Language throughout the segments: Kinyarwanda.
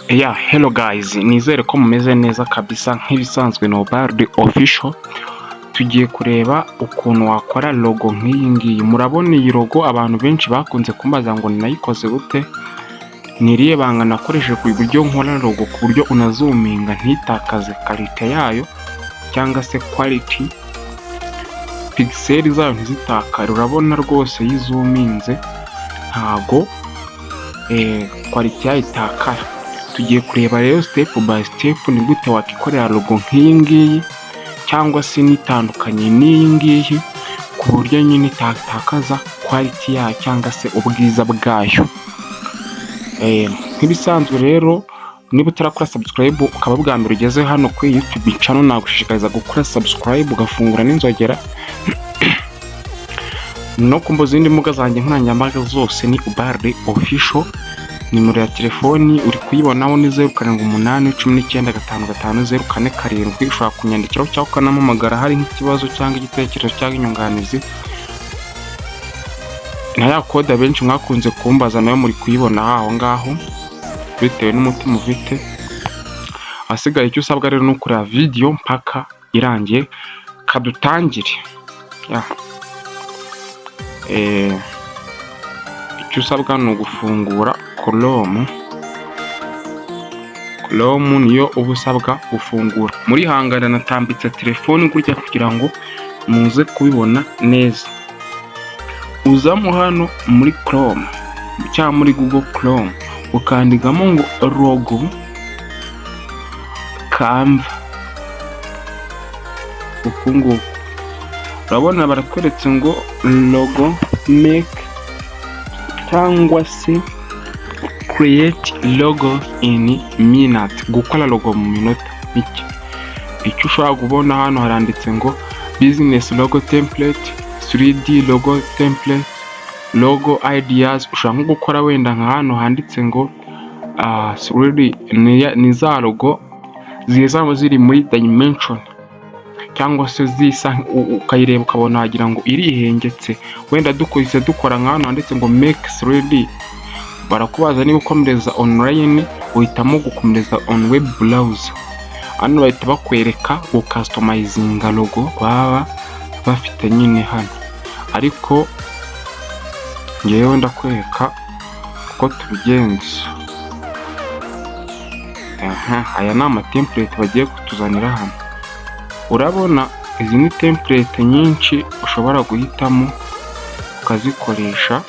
Hello guys, nizere ko mumeze neza kabisa nk'ibisanzwe na Ubalde official. Tugiye kureba ukuntu wakora logo nk'iyi ngiyi. Murabona iyi logo abantu benshi bakunze kumbaza ngo ninayikoze gute, niriye banga nakoresheje ku buryo nkora logo ku buryo unazuminga ntitakaze quality yayo cyangwa se quality, pixel zayo ntizitakare. Urabona rwose yizuminze ntago quality yayo itakara. Tugiye kureba rero step by step ni gute wakikorera logo nk'iyi ngiyi cyangwa se nitandukanye n'iyi ngiyi ku buryo nyine itatakaza quality yayo cyangwa se ubwiza bwayo. Nk'ibisanzwe rero, niba utarakora subscribe ukaba bwa mbere ugeze hano kuri YouTube channel, nagushishikariza gukora subscribe ugafungura n'inzogera no kumva zindi mbuga zanjye nkoranyambaga zose ni Ubalde official. Nimero ya telefoni uri kuyibonaho ni 0781955047. Ushobora kunyandikiraho cyangwa ukanampamagara hari nk'ikibazo cyangwa igitekerezo cyangwa inyunganizi. Na ya kode benshi mwakunze kumbaza nayo muri kuyibona aho ngaho bitewe n'umutima ufite. Asigaye icyo usabwa rero no kureba video mpaka irangiye. Kadutangire. Icyo usabwa ni ugufungura Chrome niyo uba usabwa gufungura. Muri hangara natambitse telefoni gutya kugira ngo muze kubibona neza. Uzamo hano muri Chrome cyangwa muri Google Chrome ukandikamo ngo logo Canva. Ukungu urabona baratweretse ngo logo make cyangwa se create logo in minute, gukora logo mu minota mike. Icyo ushobora kubona hano haranditse ngo business logo template, 3D logo template, logo ideas. Ushobora nko gukora wenda nka hano handitse ngo 3D ni za logo zizamo ziri muri dimension cyangwa se zisa, ukayireba ukabona wagira ngo irihengetse. Wenda dukora nka hano handitse ngo make 3D, barakubaza niba ukomereza online uhitamo gukomereza on web browser. Hano bahita bakwereka customizinga logo baba bafite nyine hano, ariko ngewe ndakwereka uko tubigenza. Aya ni amatemplate bagiye kutuzanira hano. Urabona izi ni template nyinshi ushobora guhitamo ukazikoresha.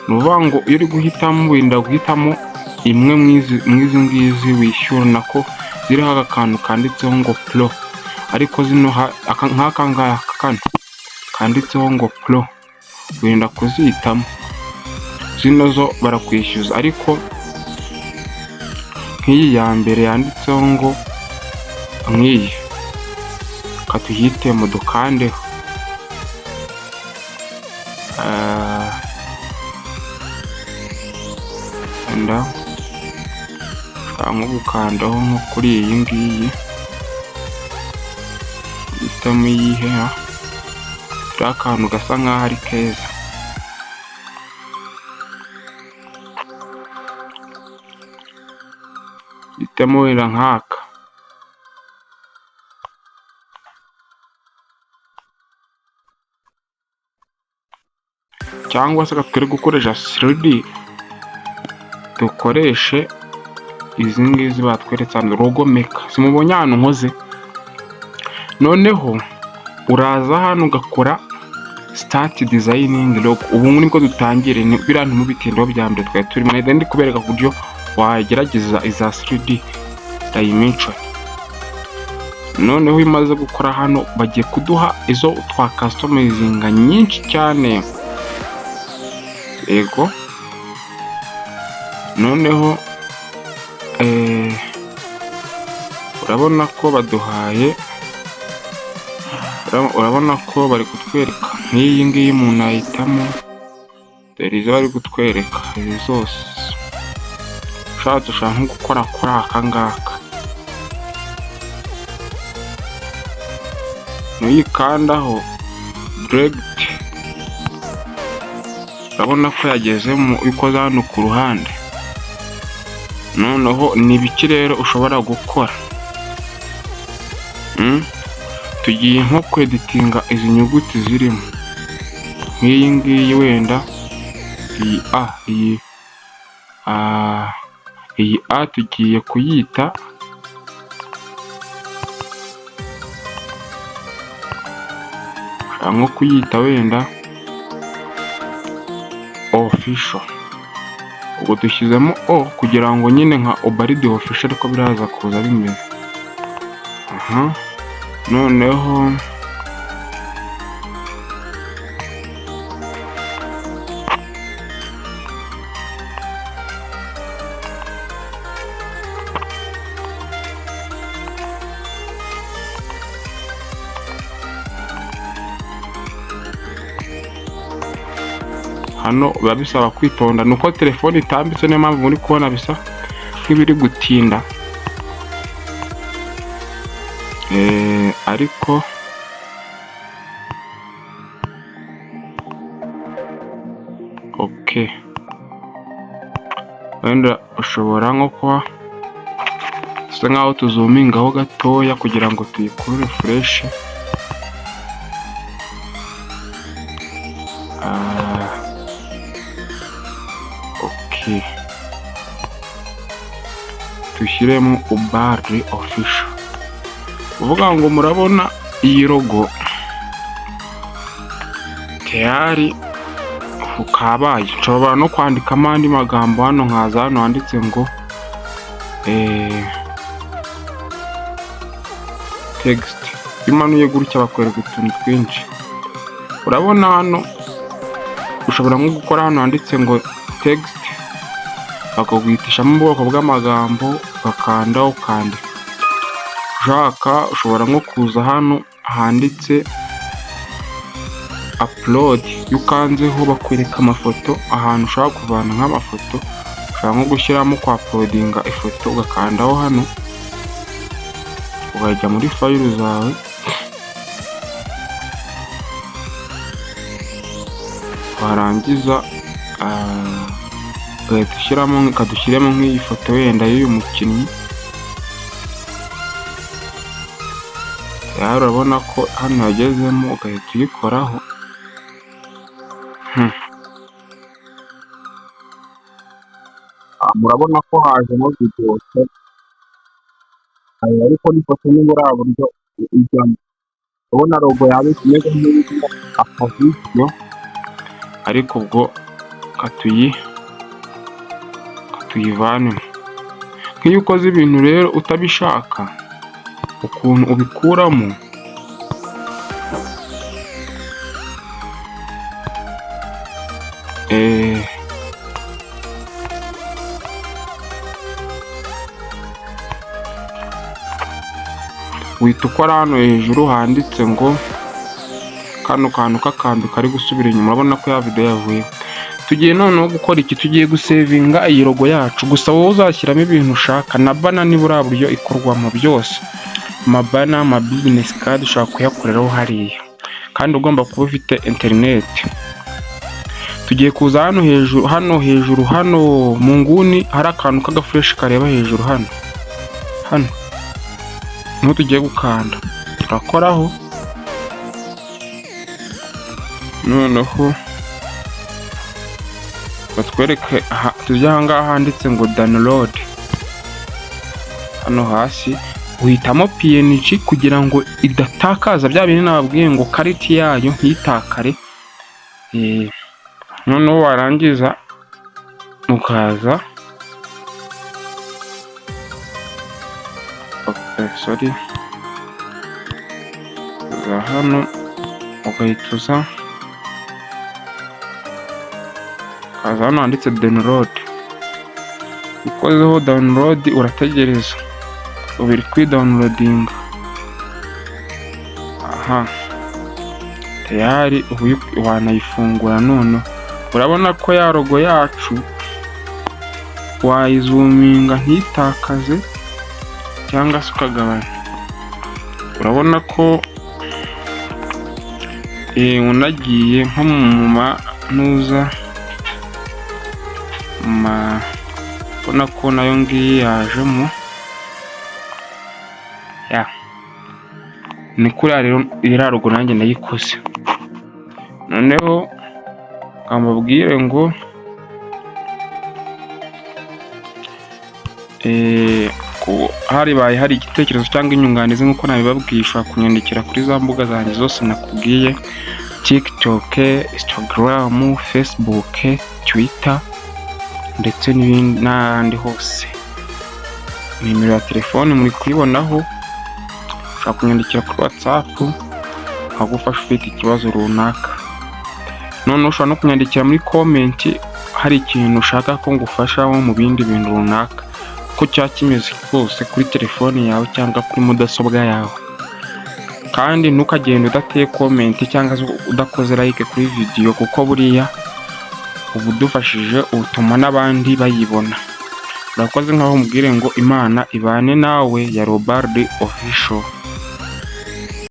Nuvuga ngo iyo uri guhitamo wenda guhitamo imwe mwizi ngizi wishyura nako ziriho agakantu kanditseho ngo pro, ariko zino nk'aka ngaka kanditseho ngo pro wenda kuzihitamo. Zino zo barakwishyuza, ariko nk'iyi ya mbere yanditseho ngo nk'iyi katuyite mu dukandeho. Nko gukandaho nko kuri iyi ngiyi hitamo iyihe, turiya akantu gasa nk'aho ari keza. Hitamo wenda nk'aka, cyangwa se twere gukoresha 3D dukoreshe izi ngizi batweretse hano logo maker. Simubonye hano nkoze. Noneho uraza hano ugakora start designing logo. Ubu nibwo dutangire, biriya ntimubitindeho bya mbere twari turimo. Ndi kubereka uburyo wagerageza iza 3D dimension. Noneho imaze gukora hano bagiye kuduha izo twa customizinga nyinshi cyane. Ego noneho urabona ko baduhaye, urabona ko bari kutwereka nk'iyi ngiyi umuntu ahitamo. Dore izo bari kutwereka izi zose. Ushaka nko gukora kuri aka ngaka, nuyikandaho direct urabona ko yagezemo ikoze hano ku ruhande. noneho ni ibiki rero ushobora gukora. Tugiye nko kweditinga izi nyuguti zirimo nk'iyi ngiyi, wenda iyi A tugiye kuyita nko kuyita wenda official. Ubwo dushyizemo O kugira ngo nyine nka Ubalde official ariko biraza kuza bimeze. Noneho hano biba bisaba kwitonda, nuko telefone itambitse, niyo mpamvu muri kubona bisa nk'ibiri gutinda. Ariko okay, wenda ushobora nko kuba bisa nkaho tuzumingaho gatoya kugira ngo tuyikurure fresh. Okay, dushyiremo Ubalde official. Uvuga ngo murabona iyi logo tayari ukabaye. Nshobora no kwandikamo andi magambo hano, nkaza hano handitse ngo text. Imanuye gutya bakwereka utuntu twinshi. Urabona hano ushobora nko gukora hano handitse ngo text, bakagwitishamo ubwoko bw'amagambo, bakanda ukandika. Ushaka ushobora nko kuza hano handitse upload, iyo ukanzeho bakwereka amafoto, ahantu ushaka kuvana nk'amafoto. Ushobora nko gushyiramo kwa uploadinga ifoto, ugakandaho hano ukajya muri file zawe, warangiza ugahita ushyiramo, ukadushyiramo nk'iyi foto wenda y'uyu mukinnyi. Urabona ko hano yagezemo, ugahita uyikoraho. Murabona ko hajemo video, ariko n'ifoto ni muri buryo ijyamo. Urabona logo yawe kimeze nk'irimo akavidiyo, ariko ubwo tuyivanemo. Nk'iyo ukoze ibintu rero utabishaka, ukuntu ubikuramo, wita ukora hano hejuru handitse ngo kano kantu k'akambi kari gusubira inyuma. Urabona ko ya video yavuye. Tugiye noneho gukora iki, tugiye gusevinga iyi logo yacu. Gusa wowe uzashyiramo ibintu ushaka, na bana ni buriya buryo ikorwamo byose. Amabana, ama business card ushaka kuyakoreraho hariya, kandi ugomba kuba ufite internet. Tugiye kuza hano hejuru, hano mu nguni hari akantu k'agafresh kareba hejuru hano niho tugiye gukanda, turakoraho. Noneho batwereke tujya ahangaha handitse ngo download. Hano hasi uhitamo PNG kugira ngo idatakaza bya bintu nababwiye ngo kariti yayo ntitakare. Noneho warangiza ukaza za hano ugahituza, kaza hano handitse download. Ukozeho download urategereza, ubiri kuri downloading. Tayari wanayifungura. None urabona ko ya logo yacu wayizuminga ntitakaze cyangwa se ukagabanya. Urabona ko unagiye nko mu manuza ubona ko nayo ngiyi yajemo ni kuriya rero iriya logo nanjye ndayikoze. Noneho amubwire ngo hari igitekerezo cyangwa inyunganizi nk'uko nabibabwiye, ushobora kunyandikira kuri za mbuga zanjye zose nakubwiye, TikTok, Instagram, Facebook, Twitter ndetse n'ahandi hose. Nimero ya telefone muri kuyibonaho, ushobora kunyandikira kuri WhatsApp nkagufasha ufite ikibazo runaka. Noneho ushobora no kunyandikira muri comment hari ikintu ushaka ko ngufashamo mu bindi bintu runaka, ko cyaba kimeze kose kuri telefone yawe cyangwa kuri mudasobwa yawe. Kandi ntukagenda udateye comment cyangwa udakoze like kuri video, kuko buriya ubu dufashije utuma n'abandi bayibona. Urakoze nkaho mubwire ngo Imana ibane nawe. Ya Ubalde official.